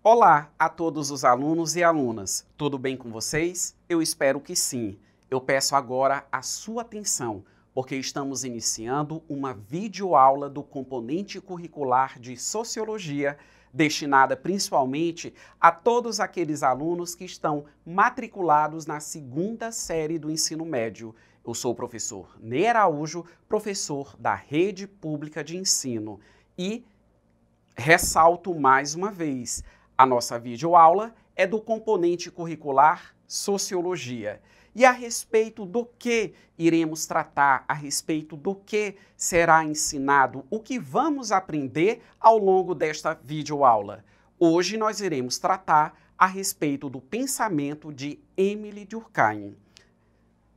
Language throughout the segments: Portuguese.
Olá a todos os alunos e alunas, tudo bem com vocês? Eu espero que sim. Eu peço agora a sua atenção, porque estamos iniciando uma videoaula do componente curricular de Sociologia, destinada principalmente a todos aqueles alunos que estão matriculados na segunda série do ensino médio. Eu sou o professor Ney Araújo, professor da Rede Pública de Ensino, e ressalto mais uma vez, a nossa videoaula é do componente curricular Sociologia. E a respeito do que iremos tratar, a respeito do que será ensinado, o que vamos aprender ao longo desta videoaula. Hoje nós iremos tratar a respeito do pensamento de Émile Durkheim.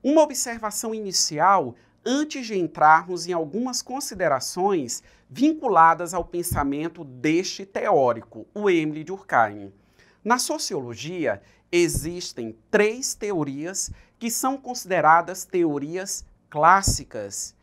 Uma observação inicial antes de entrarmos em algumas considerações vinculadas ao pensamento deste teórico, o Émile Durkheim. Na sociologia, existem três teorias que são consideradas teorias clássicas.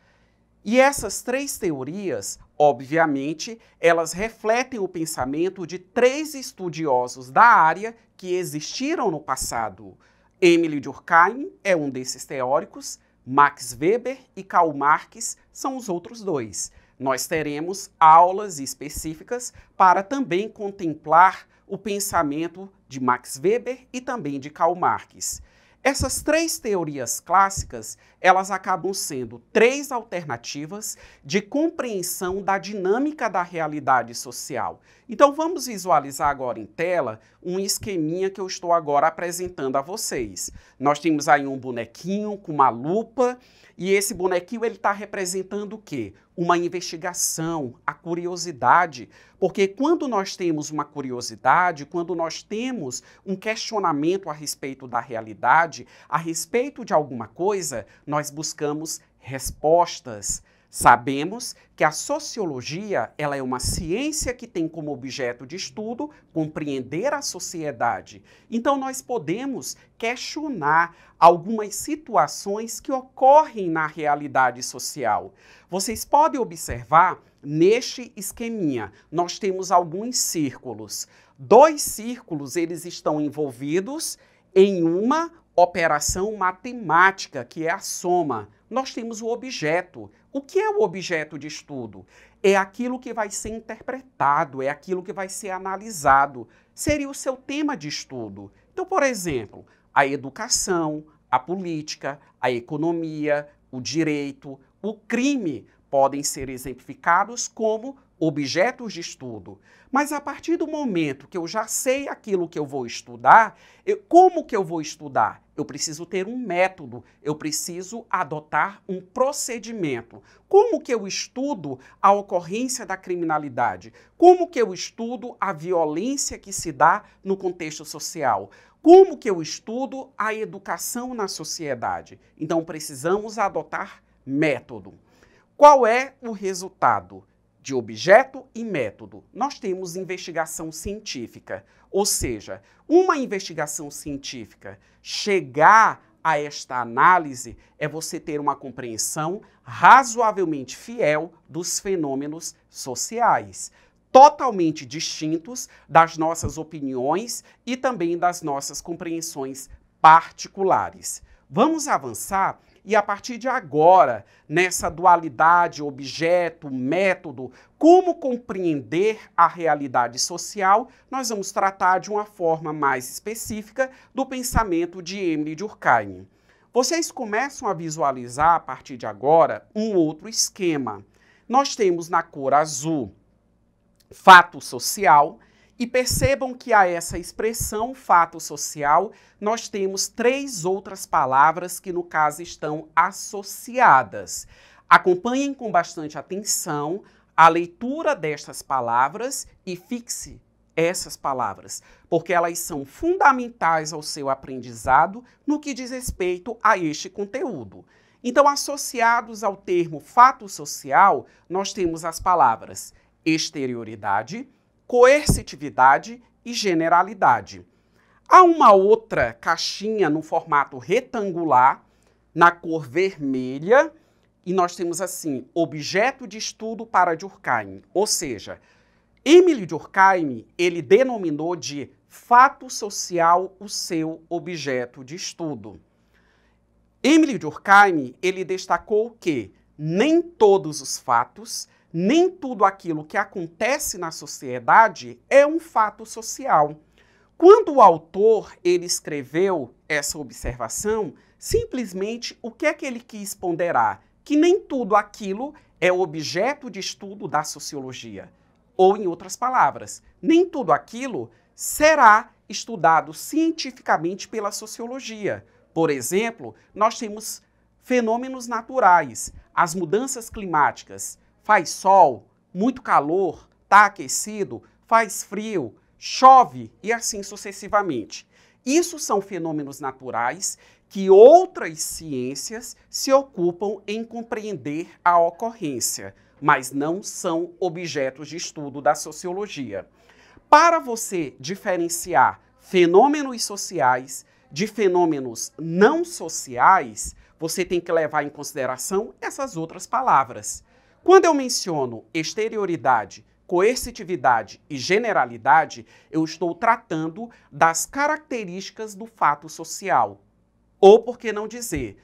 E essas três teorias, obviamente, elas refletem o pensamento de três estudiosos da área que existiram no passado. Émile Durkheim é um desses teóricos, Max Weber e Karl Marx são os outros dois. Nós teremos aulas específicas para também contemplar o pensamento de Max Weber e também de Karl Marx. Essas três teorias clássicas, elas acabam sendo três alternativas de compreensão da dinâmica da realidade social. Então vamos visualizar agora em tela um esqueminha que eu estou agora apresentando a vocês. Nós temos aí um bonequinho com uma lupa e esse bonequinho ele está representando o quê? Uma investigação, a curiosidade, porque quando nós temos uma curiosidade, quando nós temos um questionamento a respeito da realidade, a respeito de alguma coisa, nós buscamos respostas. Sabemos que a sociologia ela é uma ciência que tem como objeto de estudo compreender a sociedade. Então nós podemos questionar algumas situações que ocorrem na realidade social. Vocês podem observar neste esqueminha, nós temos alguns círculos. Dois círculos eles estão envolvidos em uma operação matemática, que é a soma. Nós temos o objeto. O que é o objeto de estudo? É aquilo que vai ser interpretado, é aquilo que vai ser analisado. Seria o seu tema de estudo. Então, por exemplo, a educação, a política, a economia, o direito, o crime podem ser exemplificados como objetos de estudo. Mas a partir do momento que eu já sei aquilo que eu vou estudar, como que eu vou estudar? Eu preciso ter um método, eu preciso adotar um procedimento. Como que eu estudo a ocorrência da criminalidade? Como que eu estudo a violência que se dá no contexto social? Como que eu estudo a educação na sociedade? Então precisamos adotar método. Qual é o resultado? De objeto e método, nós temos investigação científica, ou seja, uma investigação científica, chegar a esta análise é você ter uma compreensão razoavelmente fiel dos fenômenos sociais, totalmente distintos das nossas opiniões e também das nossas compreensões particulares. Vamos avançar e a partir de agora, nessa dualidade objeto, método, como compreender a realidade social, nós vamos tratar de uma forma mais específica do pensamento de Émile Durkheim. Vocês começam a visualizar a partir de agora um outro esquema. Nós temos na cor azul fato social. E percebam que a essa expressão fato social, nós temos três outras palavras que no caso estão associadas. Acompanhem com bastante atenção a leitura destas palavras e fixe essas palavras, porque elas são fundamentais ao seu aprendizado no que diz respeito a este conteúdo. Então, associados ao termo fato social, nós temos as palavras exterioridade, coercitividade e generalidade. Há uma outra caixinha no formato retangular, na cor vermelha, e nós temos assim, objeto de estudo para Durkheim, ou seja, Émile Durkheim, ele denominou de fato social o seu objeto de estudo. Émile Durkheim, ele destacou que nem todos os fatos, nem tudo aquilo que acontece na sociedade é um fato social. Quando o autor ele escreveu essa observação, simplesmente o que é que ele quis ponderar? Que nem tudo aquilo é objeto de estudo da sociologia. Ou, em outras palavras, nem tudo aquilo será estudado cientificamente pela sociologia. Por exemplo, nós temos fenômenos naturais, as mudanças climáticas. Faz sol, muito calor, está aquecido, faz frio, chove e assim sucessivamente. Isso são fenômenos naturais que outras ciências se ocupam em compreender a ocorrência, mas não são objetos de estudo da sociologia. Para você diferenciar fenômenos sociais de fenômenos não sociais, você tem que levar em consideração essas outras palavras. Quando eu menciono exterioridade, coercitividade e generalidade, eu estou tratando das características do fato social. Ou, por que não dizer,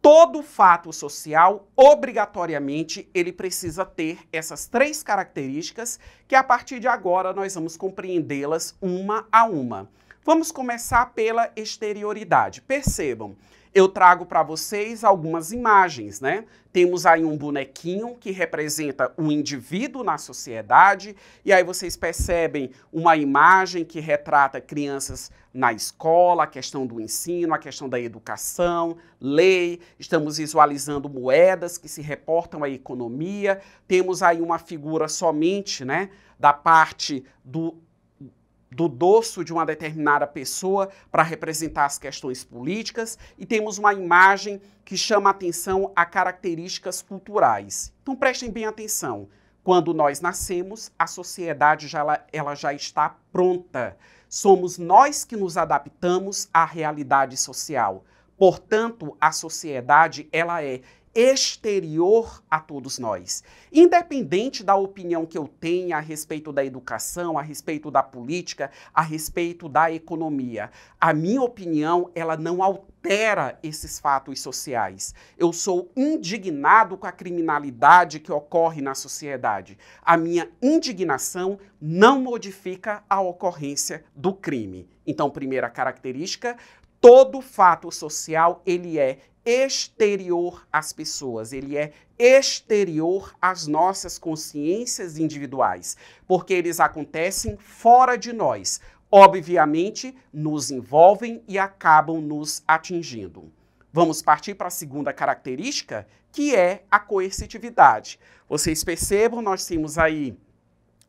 todo fato social, obrigatoriamente, ele precisa ter essas três características que, a partir de agora, nós vamos compreendê-las uma a uma. Vamos começar pela exterioridade. Percebam, eu trago para vocês algumas imagens, né? Temos aí um bonequinho que representa um indivíduo na sociedade, e aí vocês percebem uma imagem que retrata crianças na escola, a questão do ensino, a questão da educação, lei, estamos visualizando moedas que se reportam à economia, temos aí uma figura somente, né, da parte do dorso de uma determinada pessoa para representar as questões políticas e temos uma imagem que chama atenção a características culturais. Então prestem bem atenção. Quando nós nascemos, a sociedade ela já está pronta. Somos nós que nos adaptamos à realidade social. Portanto, a sociedade ela é exterior a todos nós. Independente da opinião que eu tenha a respeito da educação, a respeito da política, a respeito da economia, a minha opinião, ela não altera esses fatos sociais. Eu sou indignado com a criminalidade que ocorre na sociedade. A minha indignação não modifica a ocorrência do crime. Então, primeira característica, todo fato social, ele é exterior às pessoas, ele é exterior às nossas consciências individuais, porque eles acontecem fora de nós. Obviamente, nos envolvem e acabam nos atingindo. Vamos partir para a segunda característica, que é a coercitividade. Vocês percebam, nós temos aí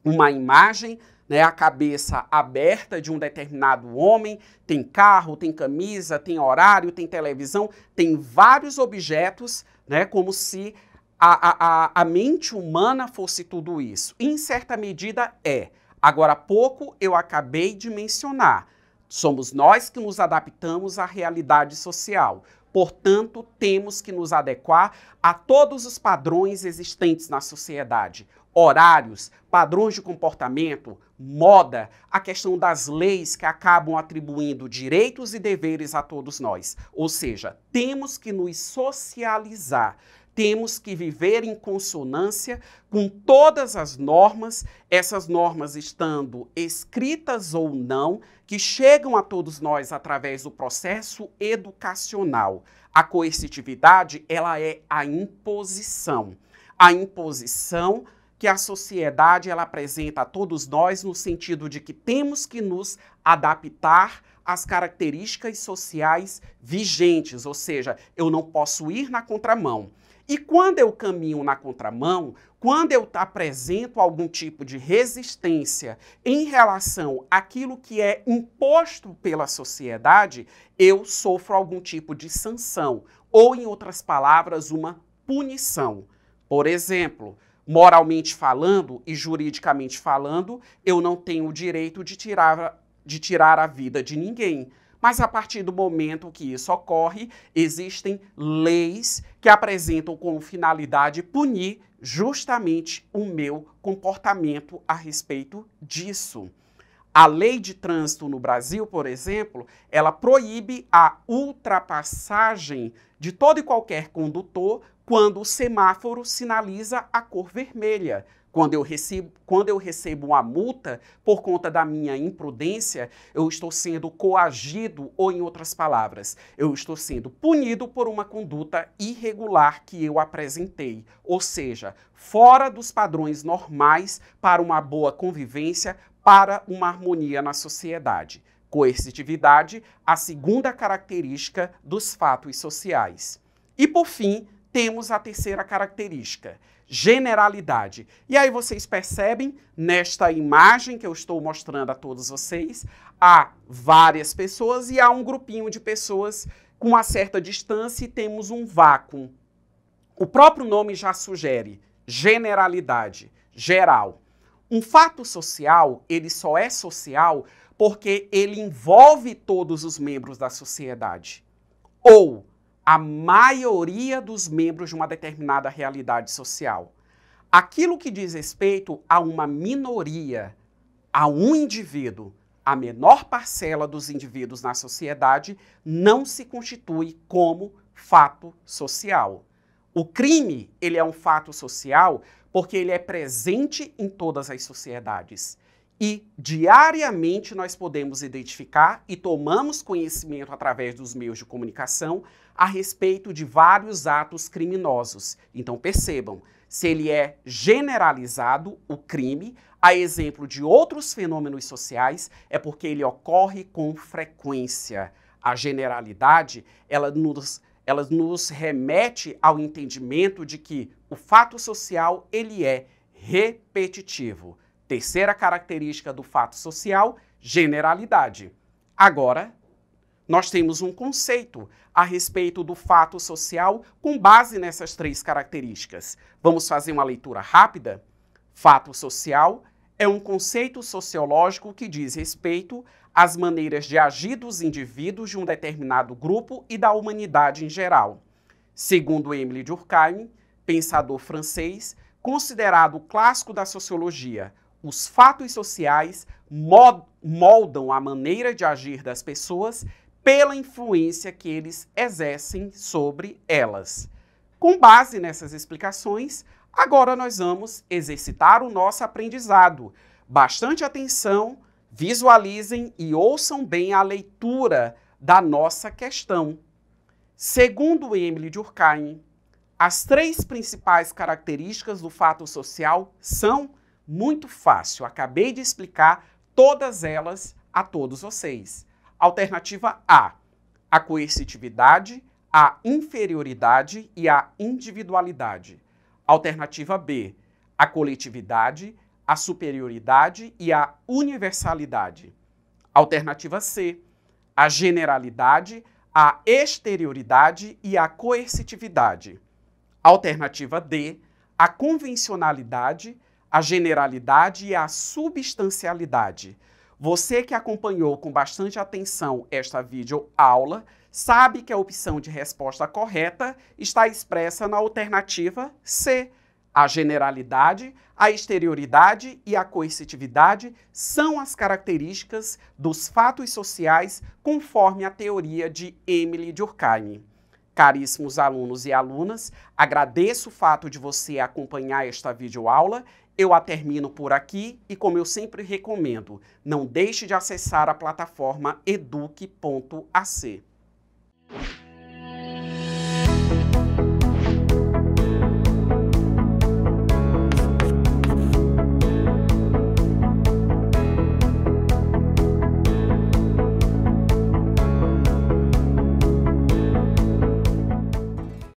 uma imagem, né, a cabeça aberta de um determinado homem, tem carro, tem camisa, tem horário, tem televisão, tem vários objetos, né, como se a mente humana fosse tudo isso. E, em certa medida, é. Agora há pouco eu acabei de mencionar, somos nós que nos adaptamos à realidade social. Portanto, temos que nos adequar a todos os padrões existentes na sociedade. Horários, padrões de comportamento, moda, a questão das leis que acabam atribuindo direitos e deveres a todos nós. Ou seja, temos que nos socializar, temos que viver em consonância com todas as normas, essas normas estando escritas ou não, que chegam a todos nós através do processo educacional. A coercitividade, ela é a imposição. A imposição que a sociedade ela apresenta a todos nós no sentido de que temos que nos adaptar às características sociais vigentes, ou seja, eu não posso ir na contramão. E quando eu caminho na contramão, quando eu apresento algum tipo de resistência em relação àquilo que é imposto pela sociedade, eu sofro algum tipo de sanção, ou, em outras palavras, uma punição. Por exemplo, moralmente falando e juridicamente falando, eu não tenho o direito de tirar a vida de ninguém. Mas a partir do momento que isso ocorre, existem leis que apresentam como finalidade punir justamente o meu comportamento a respeito disso. A lei de trânsito no Brasil, por exemplo, ela proíbe a ultrapassagem de todo e qualquer condutor quando o semáforo sinaliza a cor vermelha. Quando eu recebo uma multa por conta da minha imprudência, eu estou sendo coagido, ou em outras palavras, eu estou sendo punido por uma conduta irregular que eu apresentei. Ou seja, fora dos padrões normais para uma boa convivência, para uma harmonia na sociedade. Coercitividade, a segunda característica dos fatos sociais. E, por fim, temos a terceira característica, generalidade. E aí vocês percebem, nesta imagem que eu estou mostrando a todos vocês, há várias pessoas e há um grupinho de pessoas com uma certa distância e temos um vácuo. O próprio nome já sugere generalidade, geral. Um fato social, ele só é social porque ele envolve todos os membros da sociedade. Ou a maioria dos membros de uma determinada realidade social. Aquilo que diz respeito a uma minoria, a um indivíduo, a menor parcela dos indivíduos na sociedade, não se constitui como fato social. O crime, ele é um fato social porque ele é presente em todas as sociedades. E diariamente nós podemos identificar e tomamos conhecimento através dos meios de comunicação a respeito de vários atos criminosos. Então percebam, se ele é generalizado, o crime, a exemplo de outros fenômenos sociais, é porque ele ocorre com frequência. A generalidade, ela nos remete ao entendimento de que o fato social, ele é repetitivo. Terceira característica do fato social, generalidade. Agora, nós temos um conceito a respeito do fato social com base nessas três características. Vamos fazer uma leitura rápida? Fato social é um conceito sociológico que diz respeito às maneiras de agir dos indivíduos de um determinado grupo e da humanidade em geral. Segundo Émile Durkheim, pensador francês, considerado o clássico da sociologia, os fatos sociais moldam a maneira de agir das pessoas pela influência que eles exercem sobre elas. Com base nessas explicações, agora nós vamos exercitar o nosso aprendizado. Bastante atenção, visualizem e ouçam bem a leitura da nossa questão. Segundo Émile Durkheim, as três principais características do fato social são muito fácil. Acabei de explicar todas elas a todos vocês. Alternativa A, a coercitividade, a inferioridade e a individualidade. Alternativa B, a coletividade, a superioridade e a universalidade. Alternativa C, a generalidade, a exterioridade e a coercitividade. Alternativa D, a convencionalidade, a generalidade e a substancialidade. Você que acompanhou com bastante atenção esta videoaula, sabe que a opção de resposta correta está expressa na alternativa C. A generalidade, a exterioridade e a coercitividade são as características dos fatos sociais conforme a teoria de Émile Durkheim. Caríssimos alunos e alunas, agradeço o fato de você acompanhar esta videoaula. Eu a termino por aqui e, como eu sempre recomendo, não deixe de acessar a plataforma eduque.ac.